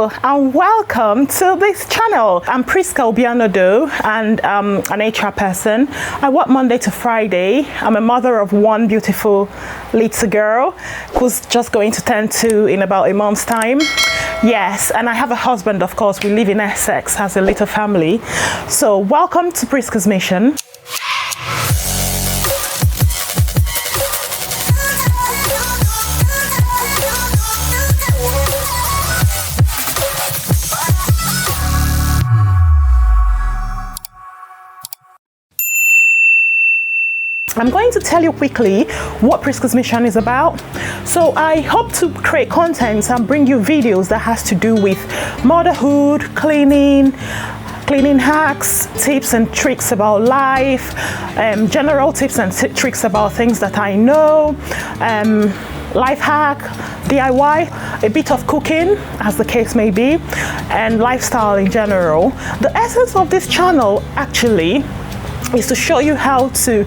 Hello and welcome to this channel. I'm Priska Obianodo and I'm an HR person. I work Monday to Friday. I'm a mother of one beautiful little girl who's just going to turn 2 in about a month's time. Yes, and I have a husband, of course. We live in Essex, has a little family. So welcome to Priska's Mission. I'm going to tell you quickly what Priska's Mission is about. So I hope to create content and bring you videos that has to do with motherhood, cleaning hacks, tips and tricks about life, general tips and tricks about things that I know, life hack, DIY, a bit of cooking as the case may be, and lifestyle in general. The essence of this channel actually is to show you how to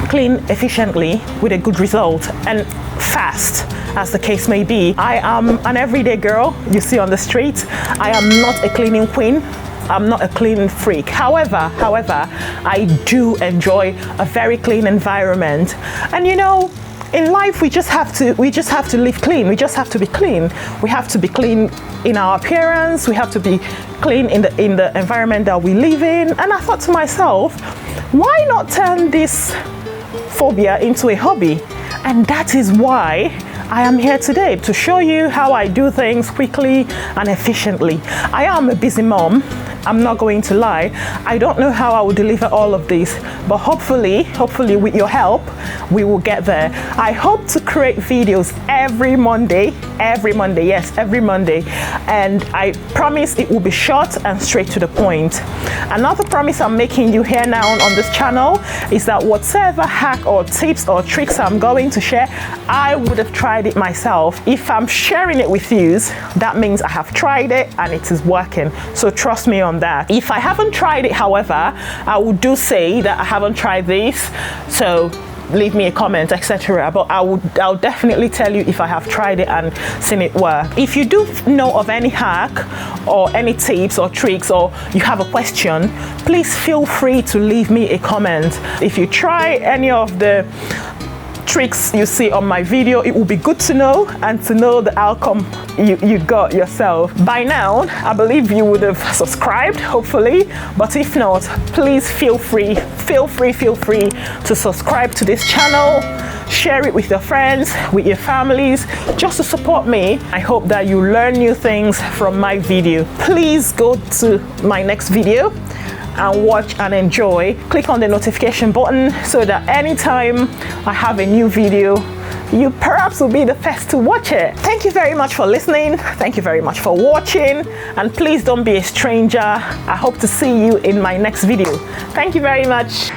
clean efficiently with a good result and fast as the case may be. I am an everyday girl you see on the street. I am not a cleaning queen. I'm not a cleaning freak. However, I do enjoy a very clean environment. And you know, in life we just have to live clean. We just have to be clean. We have to be clean in our appearance. We have to be clean in the environment that we live in. And I thought to myself, why not turn this phobia into a hobby? And that is why I am here today, to show you how I do things quickly and efficiently. I am a busy mom, I'm not going to lie. I don't know how I will deliver all of this, but hopefully with your help, we will get there. I hope to create videos every Monday, yes, every Monday. And I promise it will be short and straight to the point. Another promise I'm making you here now on this channel is that whatever hack or tips or tricks I'm going to share, I would have tried it myself. If I'm sharing it with you, that means I have tried it and it is working. So trust me on that. If I haven't tried it, however, I would do say that I haven't tried this. So leave me a comment, etc. But I'll definitely tell you if I have tried it and seen it work. If you do know of any hack or any tips or tricks, or you have a question, please feel free to leave me a comment. If you try any of the tricks you see on my video, it will be good to know and to know the outcome you got yourself. By now, I believe you would have subscribed, hopefully, but if not, please feel free to subscribe to this channel, share it with your friends, with your families, just to support me. I hope that you learn new things from my video. Please go to my next video and watch and enjoy. Click on the notification button so that anytime I have a new video, you perhaps will be the first to watch it. Thank you very much for listening. Thank you very much for watching. And please don't be a stranger. I hope to see you in my next video. Thank you very much.